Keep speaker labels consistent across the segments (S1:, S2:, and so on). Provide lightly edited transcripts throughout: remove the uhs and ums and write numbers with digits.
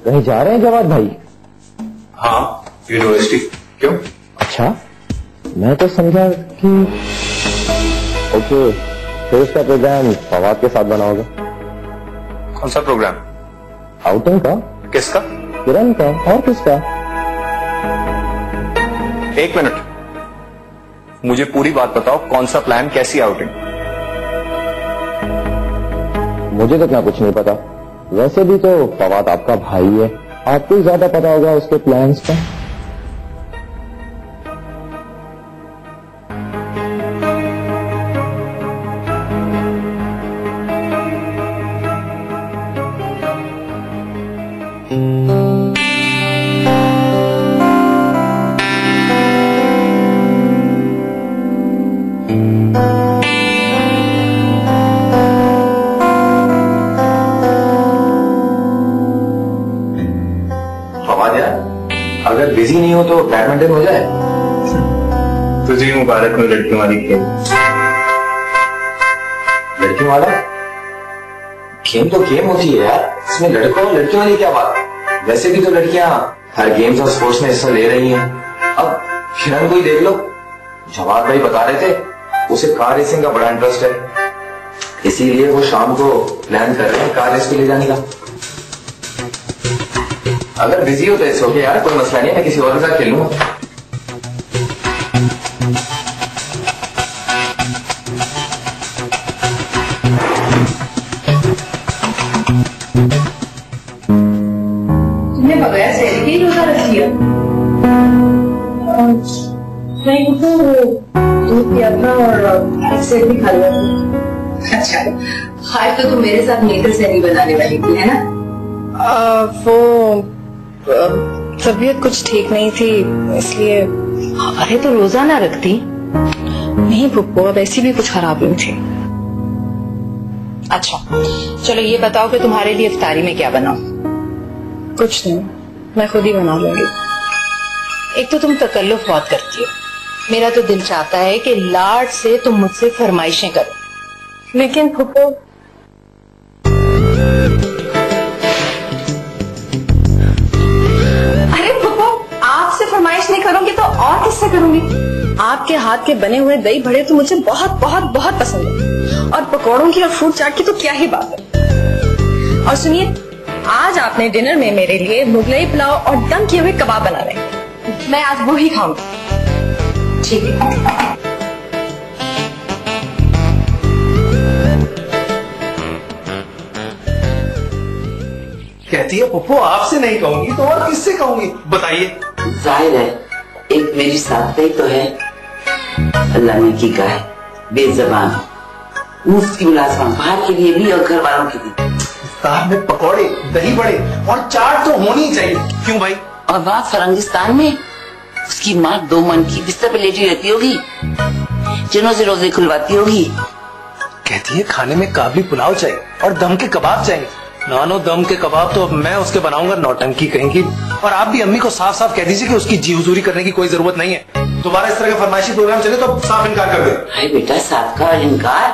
S1: कहीं जा रहे हैं जवाद भाई?
S2: हाँ, यूनिवर्सिटी। क्यों?
S1: अच्छा, मैं तो समझा कि ओके, फिर उसका प्रोग्राम फवाद के साथ बना होगा।
S2: कौन सा प्रोग्राम?
S1: आउटिंग का।
S2: किसका?
S1: किरण का। और किसका?
S2: एक मिनट, मुझे पूरी बात बताओ, कौन सा प्लान, कैसी आउटिंग?
S1: मुझे तो इतना कुछ नहीं पता। वैसे भी तो फवाद आपका भाई है, आपको ज्यादा पता होगा उसके प्लान्स का।
S3: अगर बिजी नहीं हो तो बैडमिंटन हो जाए।
S2: तुझे मुबारक में लड़कियों वाली खेल।
S3: लड़कियों वाला गेम तो गेम होती है यार, इसमें लड़कों लड़कियों वाली क्या बात। वैसे भी तो लड़कियां हर गेम्स और स्पोर्ट्स में हिस्सा ले रही हैं। अब किरण को ही देख लो, जवाद भाई बता रहे थे उसे कार रेसिंग का बड़ा इंटरेस्ट है, इसीलिए वो शाम को प्लान कर रहे हैं कार रेस पे ले जाने का। अगर बिजी हो तो इट्स ओके यार, कोई मसला नहीं है, मैं किसी और के साथ खेलूंगा।
S4: तुमने बगैर सैलरी के रोजा रख लिया? नहीं तो दूध पिया था और सेब भी खा लिया था। अच्छा, आज तो तुम मेरे साथ मिलकर सैलरी बनाने वाली थी, है ना?
S5: वो तबीयत कुछ ठीक नहीं थी इसलिए।
S4: अरे तो रोजा ना रखती?
S5: नहीं पुप्पो, वैसी भी कुछ खराब नहीं थी।
S4: अच्छा चलो ये बताओ कि तुम्हारे लिए इफ्तारी में क्या बनाओ?
S5: कुछ नहीं, मैं खुद ही बना लूंगी।
S4: एक तो तुम तकल्लुफ बहुत करती हो, मेरा तो दिल चाहता है कि लाड से तुम मुझसे फरमाइशें करो।
S5: लेकिन पुप्पो
S4: फरमाइश नहीं करूंगी तो और किससे करूंगी?
S5: आपके हाथ के बने हुए दही बड़े तो मुझे बहुत बहुत बहुत पसंद है, और पकौड़ों की और फ्रूट चाट की तो क्या ही बात है। और सुनिए, आज आपने Dinner में मेरे लिए मुगलई पुलाव और दम किए हुए कबाब बना रहे हैं, मैं आज वो ही खाऊंगी।
S4: ठीक है।
S2: कहती है पप्पू आपसे नहीं कहूंगी तो और किससे कहूंगी, बताइए।
S6: जाहिर है एक मेरी साथ ही तो है, अल्लाह ने की का है, बेजबान, मुफ्त की मुलाजमा, बाहर के लिए भी और घर वालों के लिए।
S2: साथ में पकौड़े, दही बड़े और चाट तो होनी ही चाहिए। क्यों भाई?
S6: और वहाँ फरंगिस्तान में उसकी माँ 2 मन की बिस्तर पे लेटी रहती होगी, जिनों से रोजे खुलवाती होगी।
S2: कहती है खाने में काबली पुलाव चाहिए और दम के कबाब चाहिए। नानो दम के कबाब तो अब मैं उसके बनाऊंगा, नौटंकी कहेंगी। और आप भी अम्मी को साफ साफ कह दीजिए कि उसकी जी हुजूरी करने की कोई जरूरत नहीं है। दोबारा इस तरह का फरमाइशी प्रोग्राम चले तो साफ इनकार कर दे।
S6: अरे बेटा, साफ का इनकार,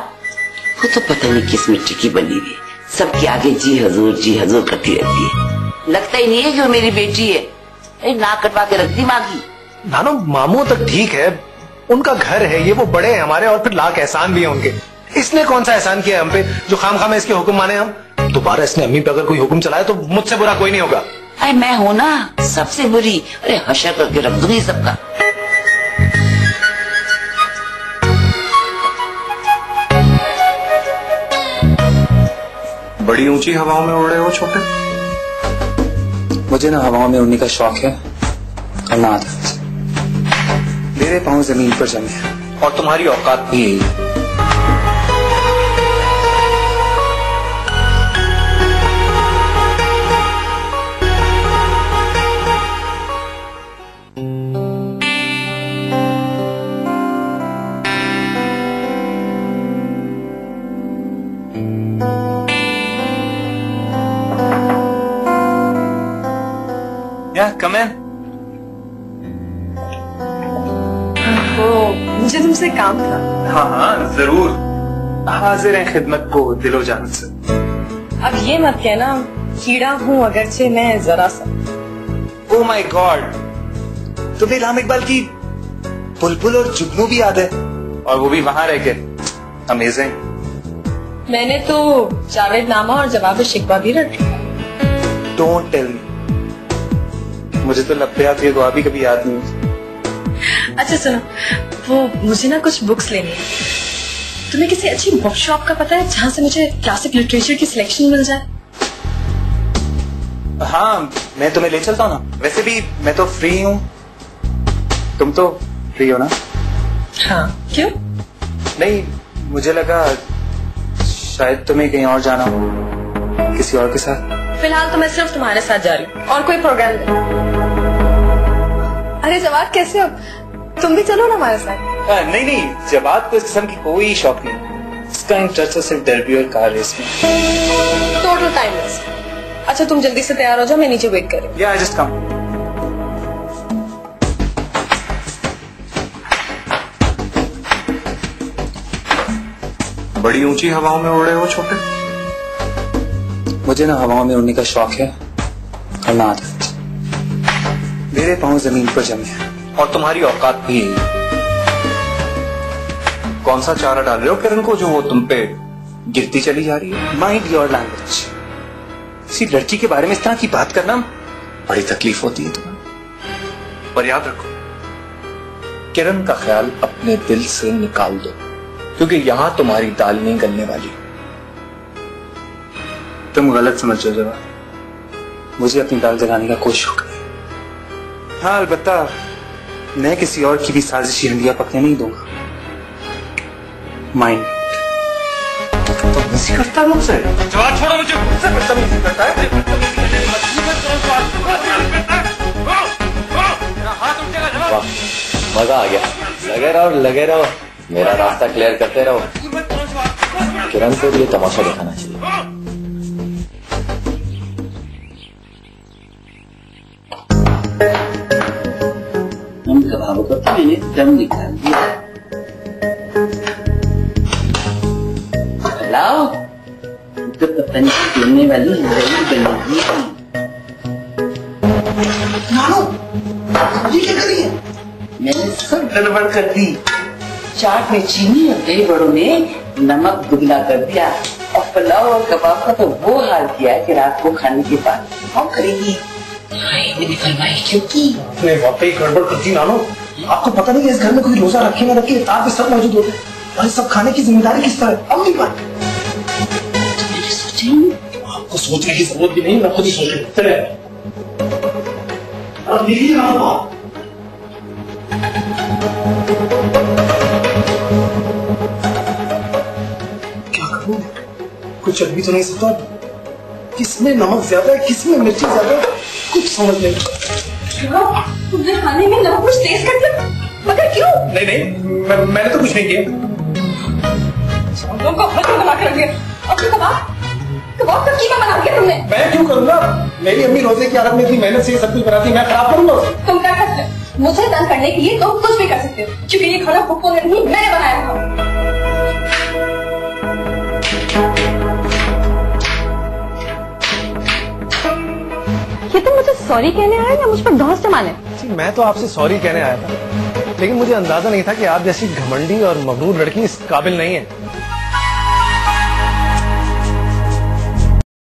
S6: वो तो पता नहीं किस मिट्टी की बनी हुई, सबके आगे जी हजूर करती रहती है। लगता ही नहीं है कि वो मेरी बेटी है। अरे नाक कटवा के रख दी माँ की।
S2: नानो मामू तक ठीक है, उनका घर है ये, वो बड़े हैं हमारे, और फिर लाख एहसान भी है उनके। इसने कौन सा एहसान किया हम पे जो खाम में इसके हुक्म माने हम? दोबारा इसने अम्मी पे अगर कोई हुक्म चलाए तो मुझसे बुरा कोई नहीं होगा।
S6: अरे मैं हूं ना सबसे बुरी, अरे हशर करके रख दूंगी सबका।
S2: बड़ी ऊंची हवाओं में उड़ रहे हो छोटे।
S7: मुझे ना हवाओं में उड़ने का शौक है और ना आदत। मेरे पांव जमीन पर जमे
S2: और तुम्हारी औकात भी यही है। Come in.
S5: मुझे तुमसे काम था।
S2: हाँ हाँ जरूर, हाजिर हैं खिदमत को दिलो जान से।
S5: अब ये मत कहना कीड़ा हूँ अगरचे मैं जरा सा।
S7: ओह माय गॉड, तुम्हें राम इकबाल की बुलबुल और जुगनू भी याद है, और वो भी वहां रह के। अमेजिंग।
S5: मैंने तो जावेदनामा और जवाब शिकवा भी रख लिया।
S7: डोंट टेल मी, मुझे तो लब्बे दुआ भी कभी याद नहीं हुई।
S5: अच्छा सुनो, वो मुझे ना कुछ बुक्स लेनी है। तुम्हें किसी अच्छी बुक शॉप का पता है जहाँ से मुझे क्लासिक लिटरेचर की सिलेक्शन मिल जाए?
S7: हाँ, मैं तुम्हें ले चलता हूँ ना। वैसे भी मैं तो फ्री हूँ, तुम तो फ्री हो ना?
S5: हाँ, क्यों?
S7: नहीं, मुझे लगा शायद तुम्हें कहीं और जाना हो, किसी और के साथ।
S5: फिलहाल तो मैं सिर्फ तुम्हारे साथ जा रही हूँ, और कोई प्रोग्राम नहीं। अरे जवाब कैसे हो? तुम भी चलो ना हमारे साथ।
S7: नहीं नहीं, जवाब को इस किस्म की कोई शौक नहीं। इसका इंटरेस्ट तो सिर्फ डर्बी और कार रेस में।
S5: Total time waste. अच्छा तुम जल्दी से तैयार हो जाओ, मैं नीचे वेट कर रही हूँ।
S7: या जस्ट कम।
S2: बड़ी ऊंची हवाओं में उड़ रहे हो छोटे।
S7: मुझे ना हवाओं में उड़ने का शौक है, और ना आदत। मेरे पाँव जमीन पर जमे हैं,
S2: और तुम्हारी औकात भी है। कौन सा चारा डाल रहे हो किरण को जो वो तुम पे गिरती चली जा रही है?
S7: Mind your language. किसी लड़की के बारे में इस तरह की बात करना
S2: बड़ी तकलीफ होती है तुम्हें, पर याद रखो किरण का ख्याल अपने दिल से निकाल दो, क्योंकि यहां तुम्हारी दाल नहीं गलने वाली।
S7: तुम गलत समझ रहे हो जवाब। मुझे अपनी दाल जलाने का कोई शौक नहीं। हाँ, अलबत्ता मैं किसी और की भी साजिशी हंडिया पकने नहीं दूंगा। माइंड
S2: बदतमीजी करता है मुझसे। जवाब छोड़ो मुझे, मुझसे बदतमीजी करता है।
S1: वाह, मजा आ गया। लगे रहो, मेरा रास्ता क्लियर करते रहो। किरण को भी तमाशा दिखाना चाहिए।
S6: उन कबाबों का तो मैंने दम निकाल दिया। लाओ, तो पता नहीं खेलने वाली लड़ाई बनेगी।
S2: ये क्या कर रही है?
S6: मैंने सब गड़बड़ कर दी। चाट में चीनी और दही बड़ों ने नमक दुगना कर दिया, और पुलाव और कबाब का तो वो हाल किया कि रात को खाने के बाद कौन करेगी? मैंने फरमाई क्यों की?
S2: आपने वाकई गड़बड़ कर दी नानो। आपको पता नहीं है इस घर में कोई रोजा रखे ना रखे, तार पे सब मौजूद होते हैं, और सब खाने की जिम्मेदारी किस पर? अम्मी पर।
S6: मैंने सोचा ही नहीं।
S2: आपको सोचने की जरूरत भी नहीं, मैं खुद ही सोच लूं। चले अब देखिए नानो, क्या करूं? कुछ अभी तो नहीं सकता। किसमें नमक ज्यादा है, किसमें मिर्ची ज्यादा है, कुछ समझ नहीं।
S5: तुमने खाने में नमक कुछ तेज कर दिया, मगर क्यों?
S2: नहीं, मैंने तो कुछ नहीं किया।
S5: तुमको बच्चों बना के रख दिया। और कबाब का कीमा बना दिया तुमने।
S2: मैं क्यों करूंगा? मेरी अम्मी रोजे की आदत में इतनी मेहनत से सब कुछ बनाती, मैं खराब करूंगा उसे?
S5: तुम क्या कर सकते हो? मुझे तंग करने के लिए तुम कुछ भी कर सकते हो, क्योंकि ये खाना पुप्पो ने नहीं, मैंने बनाया था। ये तुम मुझे सॉरी कहने आए या मुझ पर धौंस जमाने?
S2: मैं तो आपसे सॉरी कहने आया था, लेकिन मुझे अंदाजा नहीं था कि आप जैसी घमंडी और मगरूर लड़की इस काबिल नहीं है।